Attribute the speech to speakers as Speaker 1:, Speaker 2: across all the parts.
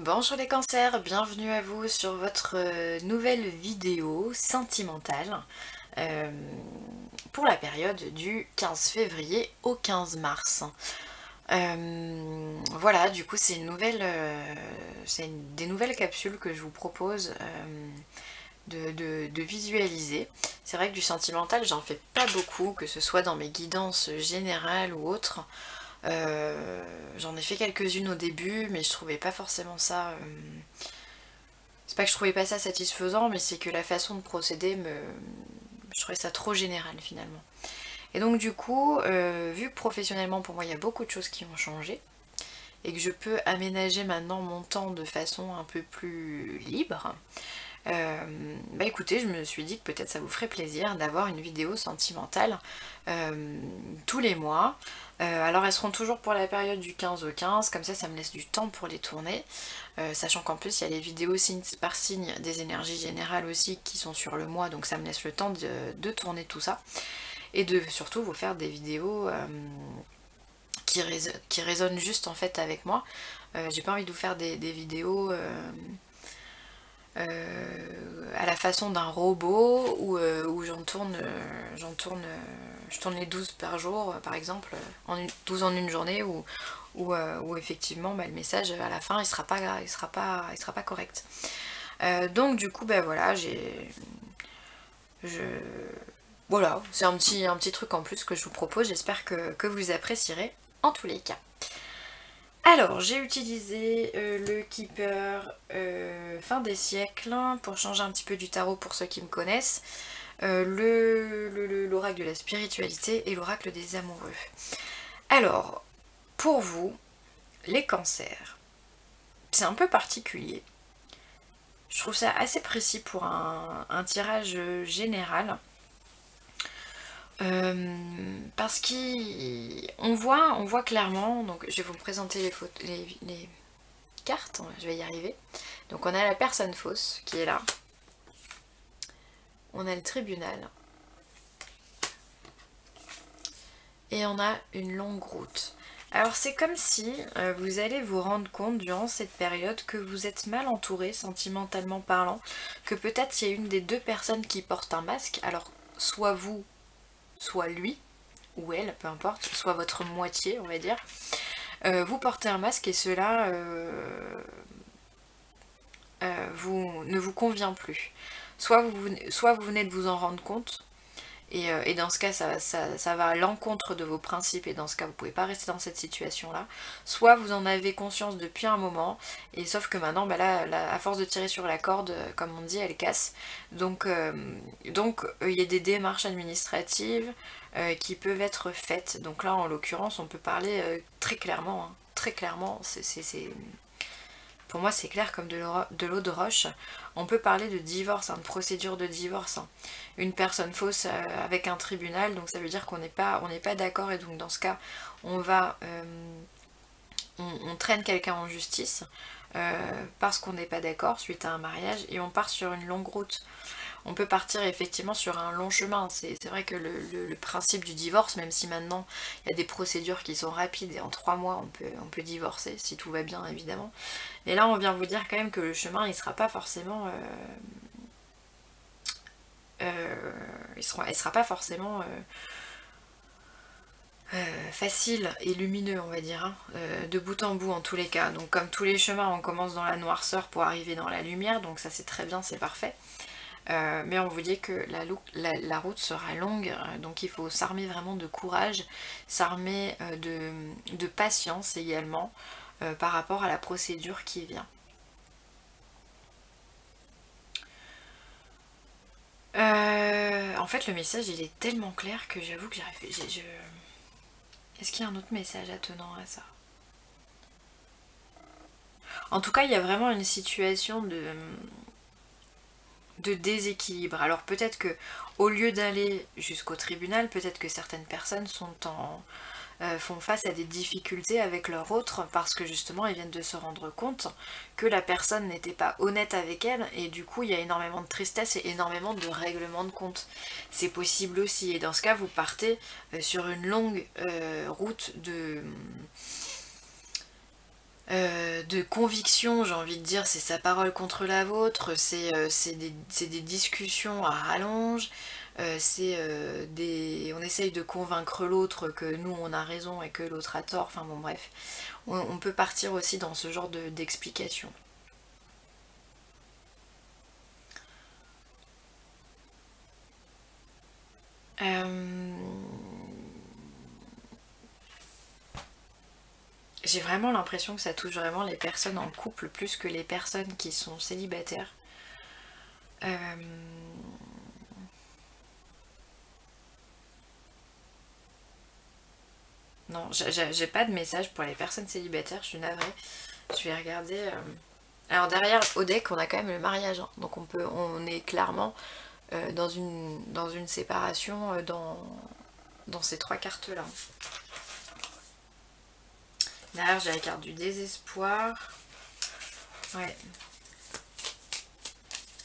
Speaker 1: Bonjour les cancers, bienvenue à vous sur votre nouvelle vidéo sentimentale euh, pour la période du 15 février au 15 mars. Voilà, du coup c'est une nouvelle, des nouvelles capsules que je vous propose de visualiser. C'est vrai que du sentimental j'en fais pas beaucoup, que ce soit dans mes guidances générales ou autres. J'en ai fait quelques-unes au début, mais je trouvais pas forcément ça... c'est pas que je trouvais pas ça satisfaisant, mais c'est que la façon de procéder, je trouvais ça trop général finalement. Et donc du coup, vu que professionnellement pour moi il y a beaucoup de choses qui ont changé, et que je peux aménager maintenant mon temps de façon un peu plus libre, bah écoutez, je me suis dit que peut-être ça vous ferait plaisir d'avoir une vidéo sentimentale tous les mois. Alors elles seront toujours pour la période du 15 au 15, comme ça me laisse du temps pour les tourner, sachant qu'en plus il y a les vidéos signe par signe des énergies générales aussi qui sont sur le mois, donc ça me laisse le temps de tourner tout ça, et de surtout vous faire des vidéos qui résonnent juste en fait avec moi. J'ai pas envie de vous faire des vidéos à la façon d'un robot où je tourne les 12 par jour par exemple, 12 en une journée, où effectivement bah, le message à la fin il sera pas correct. Donc du coup bah voilà, je, voilà, c'est un petit truc en plus que je vous propose, j'espère que vous apprécierez en tous les cas. Alors, j'ai utilisé le Keeper fin des siècles pour changer un petit peu du tarot pour ceux qui me connaissent, l'oracle de la spiritualité et l'oracle des amoureux. Alors, pour vous, les cancers, c'est un peu particulier. Je trouve ça assez précis pour un tirage général. Parce qu'on voit clairement, donc je vais vous présenter les cartes, je vais y arriver. Donc on a la personne fausse qui est là, on a le tribunal, et on a une longue route. Alors c'est comme si vous allez vous rendre compte durant cette période que vous êtes mal entouré sentimentalement parlant, que peut-être il y a une des deux personnes qui porte un masque, alors soit vous, soit lui, ou elle, peu importe, soit votre moitié on va dire. Vous portez un masque et cela ne vous convient plus. Soit vous venez de vous en rendre compte, et dans ce cas ça va à l'encontre de vos principes, et dans ce cas vous pouvez pas rester dans cette situation là. Soit vous en avez conscience depuis un moment, et sauf que maintenant bah là, à force de tirer sur la corde, comme on dit, elle casse. Donc il y a des démarches administratives qui peuvent être faites. Donc là en l'occurrence on peut parler très clairement, hein, très clairement, pour moi c'est clair comme de l'eau de roche. On peut parler de divorce, hein, de procédure de divorce, hein. Une personne fausse avec un tribunal, donc ça veut dire qu'on n'est pas d'accord, et donc dans ce cas on va on traîne quelqu'un en justice parce qu'on n'est pas d'accord suite à un mariage, et on part sur une longue route. On peut partir effectivement sur un long chemin. C'est vrai que le principe du divorce, même si maintenant il y a des procédures qui sont rapides et en 3 mois on peut divorcer si tout va bien évidemment. Et là on vient vous dire quand même que le chemin il sera pas forcément il sera pas forcément facile et lumineux on va dire, hein, de bout en bout en tous les cas. Donc comme tous les chemins on commence dans la noirceur pour arriver dans la lumière, donc ça c'est très bien, c'est parfait. Mais on vous dit que la route sera longue, donc il faut s'armer vraiment de courage, s'armer de patience également par rapport à la procédure qui vient. En fait le message il est tellement clair que j'avoue que est-ce qu'il y a un autre message attenant à ça? En tout cas il y a vraiment une situation de déséquilibre. Alors peut-être que au lieu d'aller jusqu'au tribunal, peut-être que certaines personnes font face à des difficultés avec leur autre parce que justement ils viennent de se rendre compte que la personne n'était pas honnête avec elle, et du coup il y a énormément de tristesse et énormément de règlements de compte. C'est possible aussi, et dans ce cas vous partez sur une longue route de conviction, j'ai envie de dire, c'est sa parole contre la vôtre, c'est des discussions à rallonge, on essaye de convaincre l'autre que nous on a raison et que l'autre a tort, enfin bon bref, on peut partir aussi dans ce genre d'explication. J'ai vraiment l'impression que ça touche vraiment les personnes en couple plus que les personnes qui sont célibataires. Non, j'ai pas de message pour les personnes célibataires, je suis navrée. Je vais regarder. Alors derrière au deck, on a quand même le mariage, hein. Donc on est clairement dans une séparation dans ces trois cartes-là. Derrière, j'ai la carte du désespoir. Ouais.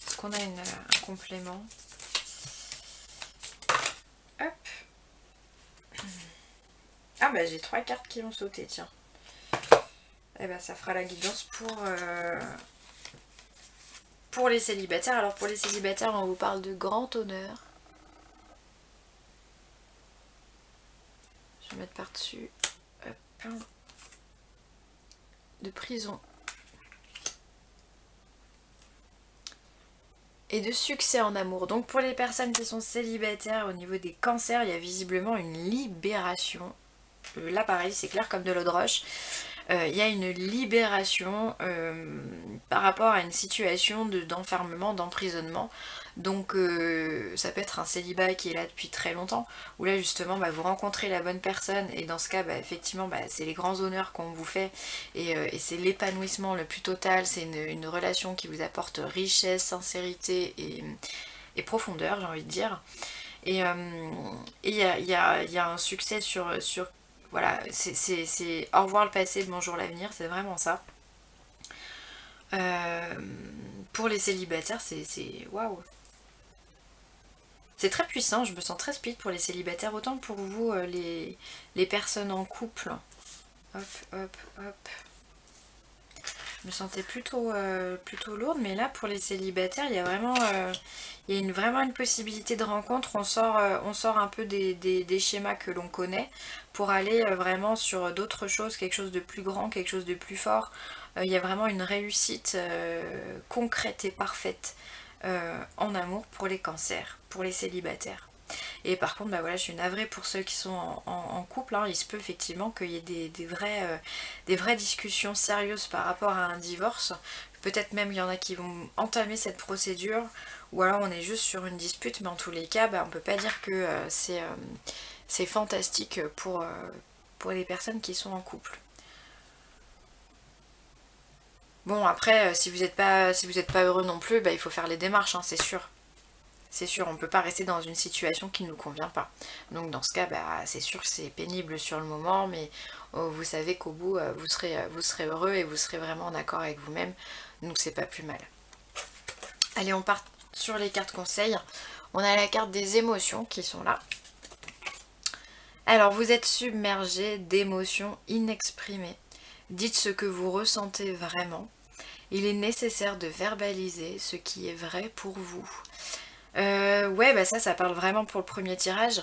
Speaker 1: Est-ce qu'on a un complément? Hop. Ah bah j'ai trois cartes qui ont sauté, tiens. Et bah ça fera la guidance pour les célibataires. Alors pour les célibataires, on vous parle de grand honneur. Je vais mettre par-dessus. Hop. De prison. Et de succès en amour. Donc pour les personnes qui sont célibataires, au niveau des cancers, il y a visiblement une libération. Là pareil, c'est clair comme de l'eau de roche. Il y a une libération par rapport à une situation d'enfermement, d'emprisonnement. Donc ça peut être un célibat qui est là depuis très longtemps, où là justement bah, vous rencontrez la bonne personne, et dans ce cas bah, effectivement bah, c'est les grands honneurs qu'on vous fait, et c'est l'épanouissement le plus total, c'est une relation qui vous apporte richesse, sincérité et profondeur, j'ai envie de dire. Et il y a un succès sur voilà, c'est au revoir le passé, bonjour l'avenir, c'est vraiment ça. Pour les célibataires, c'est waouh. C'est très puissant, je me sens très speed pour les célibataires, autant pour vous les personnes en couple. Hop, hop, hop. Je me sentais plutôt lourde, mais là pour les célibataires, il y a vraiment vraiment une possibilité de rencontre. On sort un peu des schémas que l'on connaît pour aller vraiment sur d'autres choses, quelque chose de plus grand, quelque chose de plus fort. Il y a vraiment une réussite concrète et parfaite en amour pour les cancers, pour les célibataires. Et par contre, bah voilà, je suis navrée pour ceux qui sont en couple, hein. Il se peut effectivement qu'il y ait des vraies discussions sérieuses par rapport à un divorce. Peut-être même il y en a qui vont entamer cette procédure, ou alors on est juste sur une dispute, mais en tous les cas, bah, on peut pas dire que c'est fantastique pour les personnes qui sont en couple. Bon après, si vous n'êtes pas heureux non plus, bah, il faut faire les démarches, hein, c'est sûr. C'est sûr, on ne peut pas rester dans une situation qui ne nous convient pas. Donc dans ce cas, bah, c'est sûr que c'est pénible sur le moment, mais vous savez qu'au bout, vous serez heureux et vous serez vraiment en accord avec vous-même. Donc c'est pas plus mal. Allez, on part sur les cartes conseils. On a la carte des émotions qui sont là. Alors vous êtes submergé d'émotions inexprimées. Dites ce que vous ressentez vraiment. Il est nécessaire de verbaliser ce qui est vrai pour vous. Ouais, bah ça parle vraiment pour le premier tirage.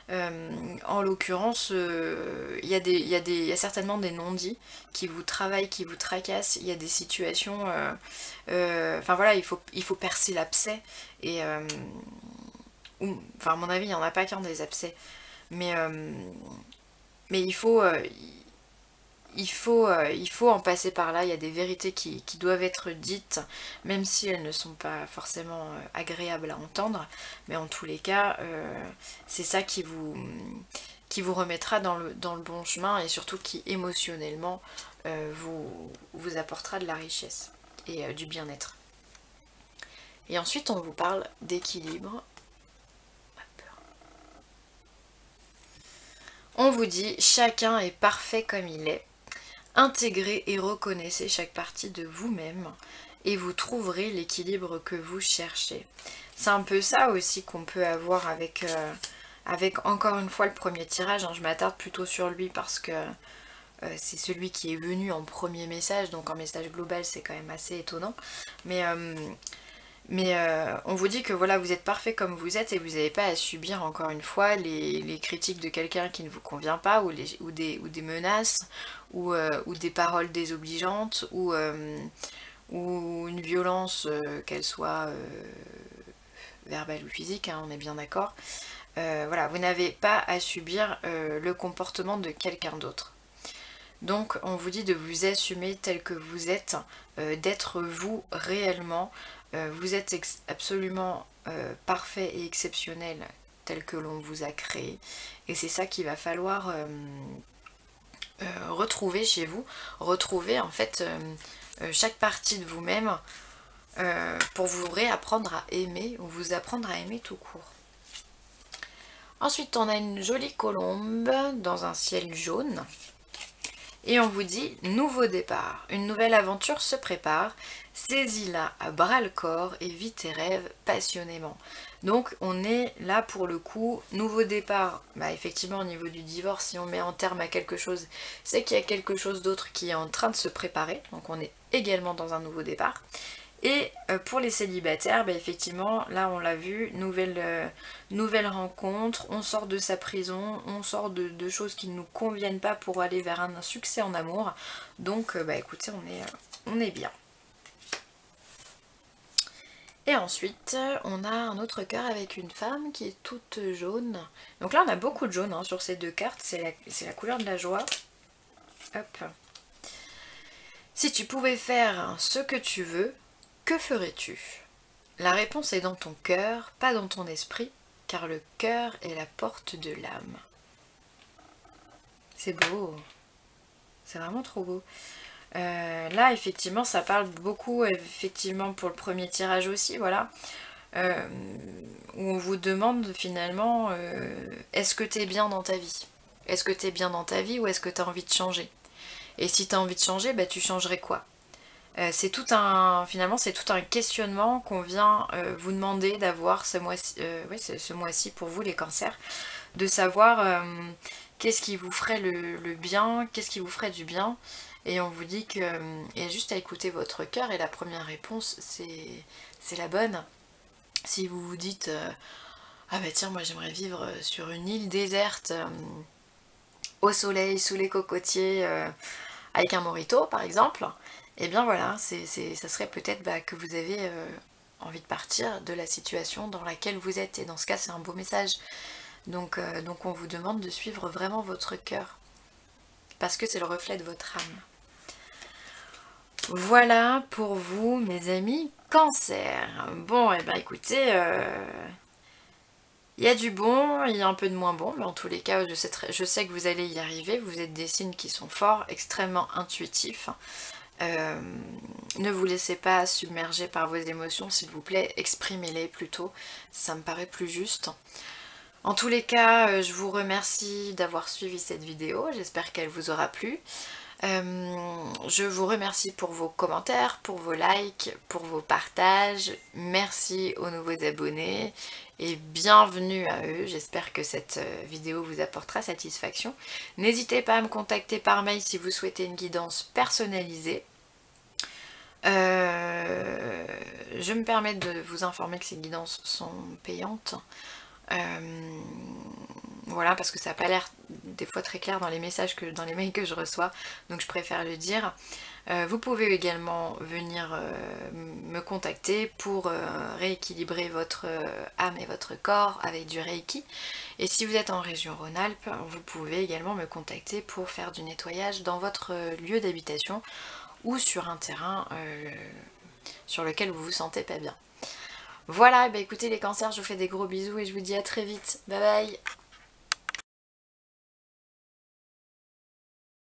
Speaker 1: En l'occurrence, il y a certainement des non-dits qui vous travaillent, qui vous tracassent. Il y a des situations... Enfin voilà, il faut percer l'abcès. Et... enfin à mon avis, il n'y en a pas qu'un des abcès. Mais il faut en passer par là. Il y a des vérités qui doivent être dites, même si elles ne sont pas forcément agréables à entendre. Mais en tous les cas, c'est ça qui vous remettra dans le bon chemin, et surtout qui émotionnellement vous apportera de la richesse et du bien-être. Et ensuite, on vous parle d'équilibre. On vous dit, chacun est parfait comme il est. Intégrez et reconnaissez chaque partie de vous-même et vous trouverez l'équilibre que vous cherchez. C'est un peu ça aussi qu'on peut avoir avec encore une fois le premier tirage, hein. Je m'attarde plutôt sur lui parce que c'est celui qui est venu en premier message, donc en message global c'est quand même assez étonnant. Mais on vous dit que voilà, vous êtes parfait comme vous êtes et vous n'avez pas à subir encore une fois les critiques de quelqu'un qui ne vous convient pas, ou des menaces, ou des paroles désobligeantes, ou une violence, qu'elle soit verbale ou physique, hein, on est bien d'accord. Voilà, vous n'avez pas à subir le comportement de quelqu'un d'autre. Donc on vous dit de vous assumer tel que vous êtes, d'être vous réellement. Vous êtes absolument parfait et exceptionnel tel que l'on vous a créé. Et c'est ça qu'il va falloir retrouver chez vous. Retrouver en fait chaque partie de vous-même pour vous réapprendre à aimer, ou vous apprendre à aimer tout court. Ensuite on a une jolie colombe dans un ciel jaune. Et on vous dit, nouveau départ, une nouvelle aventure se prépare, saisis-la à bras le corps et vis tes rêves passionnément. Donc on est là pour le coup, nouveau départ, bah effectivement au niveau du divorce, si on met en terme à quelque chose, c'est qu'il y a quelque chose d'autre qui est en train de se préparer, donc on est également dans un nouveau départ. Et pour les célibataires, bah effectivement, là on l'a vu, nouvelle rencontre, on sort de sa prison, on sort de choses qui ne nous conviennent pas pour aller vers un succès en amour. Donc bah écoutez, on est bien. Et ensuite, on a un autre cœur avec une femme qui est toute jaune. Donc là on a beaucoup de jaune hein, sur ces deux cartes, c'est la couleur de la joie. Hop. Si tu pouvais faire ce que tu veux, que ferais-tu? La réponse est dans ton cœur, pas dans ton esprit, car le cœur est la porte de l'âme. C'est beau, c'est vraiment trop beau. Là, effectivement, ça parle beaucoup, effectivement, pour le premier tirage aussi, voilà, où on vous demande finalement, est-ce que tu es bien dans ta vie? Est-ce que tu es bien dans ta vie ou est-ce que tu as envie de changer? Et si tu as envie de changer, bah, tu changerais quoi? Finalement c'est tout un questionnement qu'on vient vous demander d'avoir ce mois-ci, oui, ce mois-ci pour vous les cancers, de savoir qu'est-ce qui vous ferait le bien, qu'est-ce qui vous ferait du bien, et on vous dit que il y a juste à écouter votre cœur, et la première réponse c'est la bonne. Si vous vous dites ah bah tiens moi j'aimerais vivre sur une île déserte, au soleil, sous les cocotiers, avec un mojito par exemple, et bien voilà, ça serait peut-être que vous avez envie de partir de la situation dans laquelle vous êtes, et dans ce cas c'est un beau message. Donc on vous demande de suivre vraiment votre cœur, parce que c'est le reflet de votre âme. Voilà pour vous mes amis Cancer. Bon et ben écoutez, il y a du bon, il y a un peu de moins bon, mais en tous les cas je sais que vous allez y arriver. Vous êtes des signes qui sont forts, extrêmement intuitifs. Ne vous laissez pas submerger par vos émotions s'il vous plaît, exprimez-les plutôt, ça me paraît plus juste. En tous les cas, je vous remercie d'avoir suivi cette vidéo, j'espère qu'elle vous aura plu. Je vous remercie pour vos commentaires, pour vos likes, pour vos partages, merci aux nouveaux abonnés et bienvenue à eux, j'espère que cette vidéo vous apportera satisfaction. N'hésitez pas à me contacter par mail si vous souhaitez une guidance personnalisée. Je me permets de vous informer que ces guidances sont payantes. Voilà, parce que ça n'a pas l'air des fois très clair dans les messages, dans les mails que je reçois, donc je préfère le dire. Vous pouvez également venir me contacter pour rééquilibrer votre âme et votre corps avec du Reiki. Et si vous êtes en région Rhône-Alpes, vous pouvez également me contacter pour faire du nettoyage dans votre lieu d'habitation ou sur un terrain sur lequel vous vous sentez pas bien. Voilà, bah écoutez les cancers, je vous fais des gros bisous et je vous dis à très vite. Bye bye.